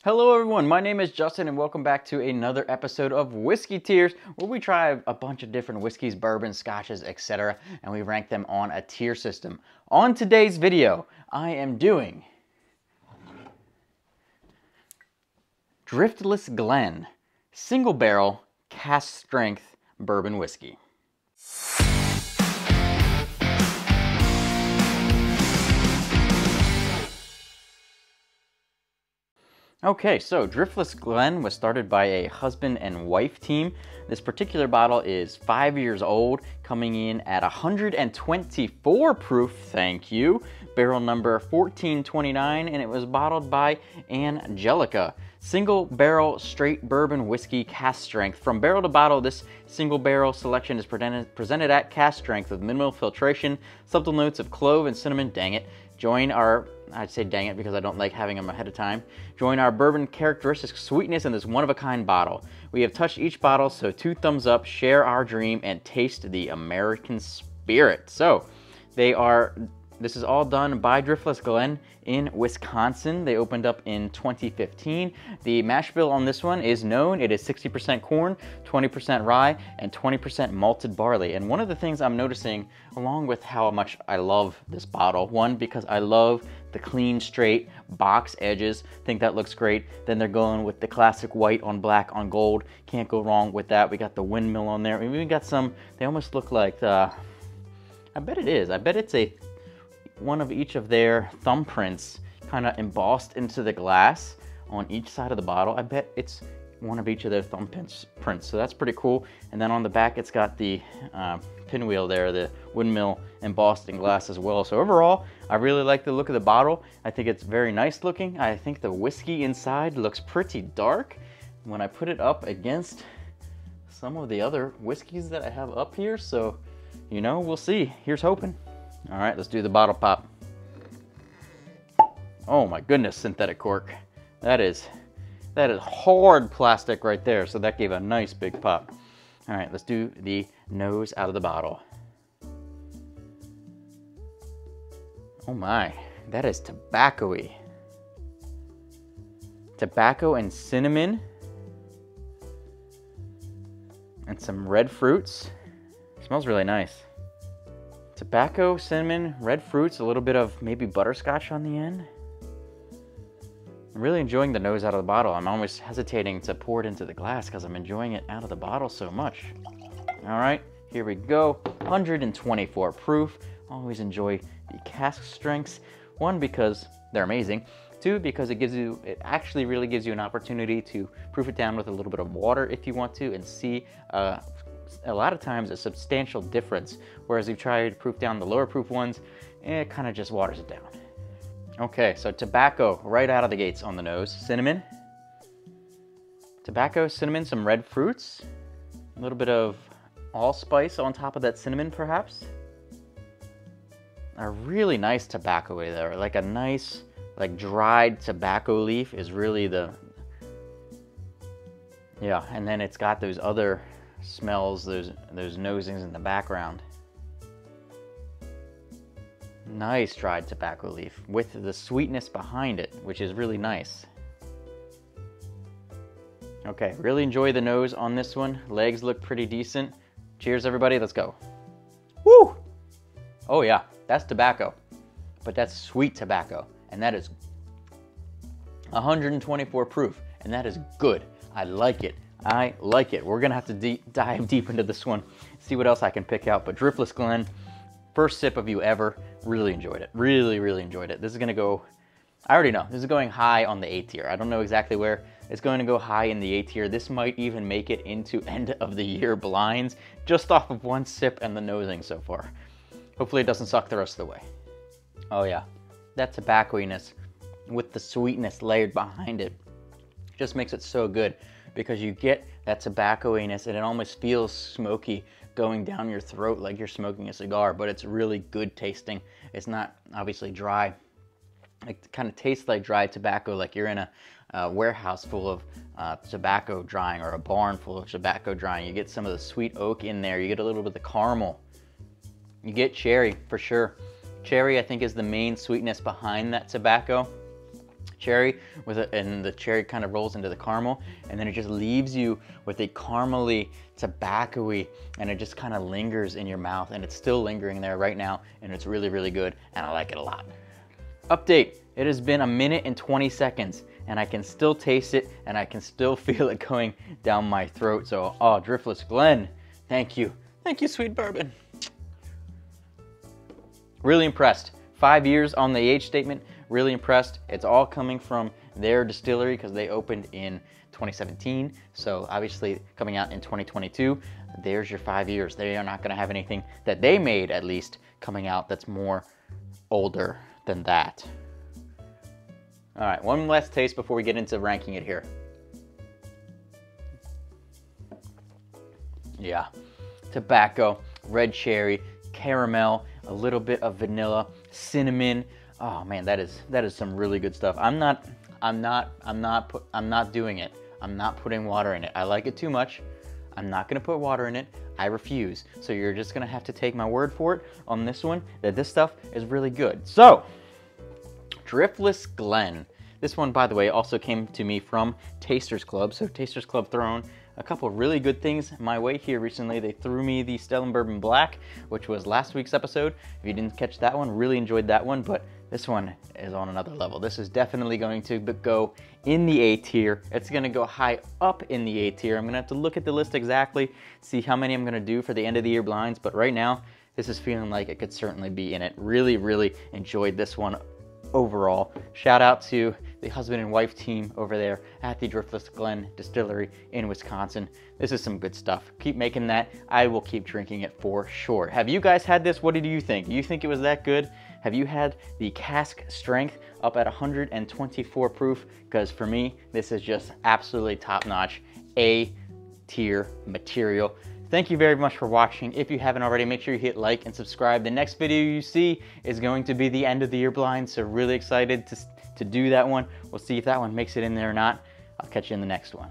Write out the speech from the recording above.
Hello everyone, my name is Justin and welcome back to another episode of Whiskey Tiers, where we try a bunch of different whiskeys, bourbons, scotches, etc. and we rank them on a tier system. On today's video, I am doing Driftless Glen Single Barrel Cask Strength Bourbon Whiskey. Okay, so Driftless Glen was started by a husband and wife team. This particular bottle is 5 years old, coming in at 124 proof, thank you. Barrel number 1429, and it was bottled by Angelica. Single barrel straight bourbon whiskey cask strength. From barrel to bottle, this single barrel selection is presented at cask strength with minimal filtration, subtle notes of clove and cinnamon, dang it. Join our, I'd say dang it because I don't like having them ahead of time. Join our bourbon characteristic sweetness in this one-of-a-kind bottle. We have touched each bottle, so 2 thumbs up, share our dream, and taste the American spirit. So, this is all done by Driftless Glen in Wisconsin. They opened up in 2015. The mash bill on this one is known. It is 60% corn, 20% rye, and 20% malted barley. And one of the things I'm noticing, along with how much I love this bottle, one, because I love the clean, straight box edges. Think that looks great. Then they're going with the classic white on black on gold. Can't go wrong with that. We got the windmill on there. We even got some, they almost look like, I bet it is. I bet it's one of each of their thumbprints kind of embossed into the glass on each side of the bottle. I bet it's one of each of their thumbprints, so that's pretty cool. And then on the back, it's got the pinwheel there, the windmill embossed in glass as well. So overall, I really like the look of the bottle. I think it's very nice looking. I think the whiskey inside looks pretty dark. When I put it up against some of the other whiskeys that I have up here, so, you know, we'll see. Here's hoping. All right, let's do the bottle pop. Oh my goodness, synthetic cork. That is hard plastic right there, so that gave a nice big pop. All right, let's do the nose out of the bottle. Oh my, that is tobacco-y. Tobacco and cinnamon. And some red fruits. It smells really nice. Tobacco, cinnamon, red fruits, a little bit of maybe butterscotch on the end. I'm really enjoying the nose out of the bottle. I'm almost hesitating to pour it into the glass because I'm enjoying it out of the bottle so much. All right, here we go. 124 proof. Always enjoy the cask strengths. One, because they're amazing. Two, because it actually really gives you an opportunity to proof it down with a little bit of water if you want to and see a lot of times a substantial difference, whereas you try to proof down the lower proof ones, it kind of just waters it down. Okay, so tobacco right out of the gates on the nose. Cinnamon, tobacco, cinnamon, some red fruits, a little bit of allspice on top of that cinnamon perhaps. A really nice tobacco there, like a nice, like dried tobacco leaf is really yeah, and then it's got those other smells, those nosings in the background. Nice dried tobacco leaf with the sweetness behind it, which is really nice. Okay, really enjoy the nose on this one. Legs look pretty decent. Cheers, everybody, let's go. Woo! Oh yeah, that's tobacco, but that's sweet tobacco, and that is 124 proof, and that is good. I like it. I like it. We're gonna have to dive deep into this one, see what else I can pick out. But Driftless Glen, first sip of you ever, really enjoyed it. Really, really enjoyed it. This is gonna go, I already know, this is going high on the A tier. I don't know exactly where. It's going to go high in the A tier. This might even make it into end of the year blinds, just off of one sip and the nosing so far. Hopefully it doesn't suck the rest of the way. Oh yeah, that tobacco-iness with the sweetness layered behind it just makes it so good, because you get that tobacco-iness and it almost feels smoky going down your throat like you're smoking a cigar, but it's really good tasting. It's not obviously dry. It kind of tastes like dry tobacco, like you're in a warehouse full of tobacco drying, or a barn full of tobacco drying. You get some of the sweet oak in there. You get a little bit of the caramel. You get cherry for sure. Cherry, I think, is the main sweetness behind that tobacco. cherry and the cherry kind of rolls into the caramel, and then it just leaves you with a caramely, tobacco-y, and it just kind of lingers in your mouth, and it's still lingering there right now, and it's really, really good, and I like it a lot. Update, it has been 1 minute and 20 seconds, and I can still taste it, and I can still feel it going down my throat. So, oh, Driftless Glen, thank you. Thank you, sweet bourbon. Really impressed. 5 years on the age statement, really impressed. It's all coming from their distillery because they opened in 2017. So obviously coming out in 2022, there's your 5 years. They are not gonna have anything that they made, at least, coming out that's more older than that. All right, one last taste before we get into ranking it here. Yeah, tobacco, red cherry, caramel, a little bit of vanilla, cinnamon. Oh man, that is some really good stuff. I'm not doing it. I'm not putting water in it. I like it too much. I'm not gonna put water in it. I refuse. So you're just gonna have to take my word for it on this one, that this stuff is really good. So, Driftless Glen. This one, by the way, also came to me from Tasters Club. So Tasters Club thrown a couple of really good things my way here recently. They threw me the Stellan Bourbon Black, which was last week's episode. If you didn't catch that one, really enjoyed that one, but this one is on another level. This is definitely going to go in the A tier. It's gonna go high up in the A tier. I'm gonna have to look at the list exactly, see how many I'm gonna do for the end of the year blinds, but right now, this is feeling like it could certainly be in it. Really, really enjoyed this one overall. Shout out to the husband and wife team over there at the Driftless Glen Distillery in Wisconsin. This is some good stuff. Keep making that. I will keep drinking it for sure. Have you guys had this? What did you think? Do you think it was that good? Have you had the cask strength up at 124 proof? Because for me, this is just absolutely top-notch A tier material. Thank you very much for watching. If you haven't already, make sure you hit like and subscribe. The next video you see is going to be the end of the year blind, so really excited to do that one. We'll see if that one makes it in there or not. I'll catch you in the next one.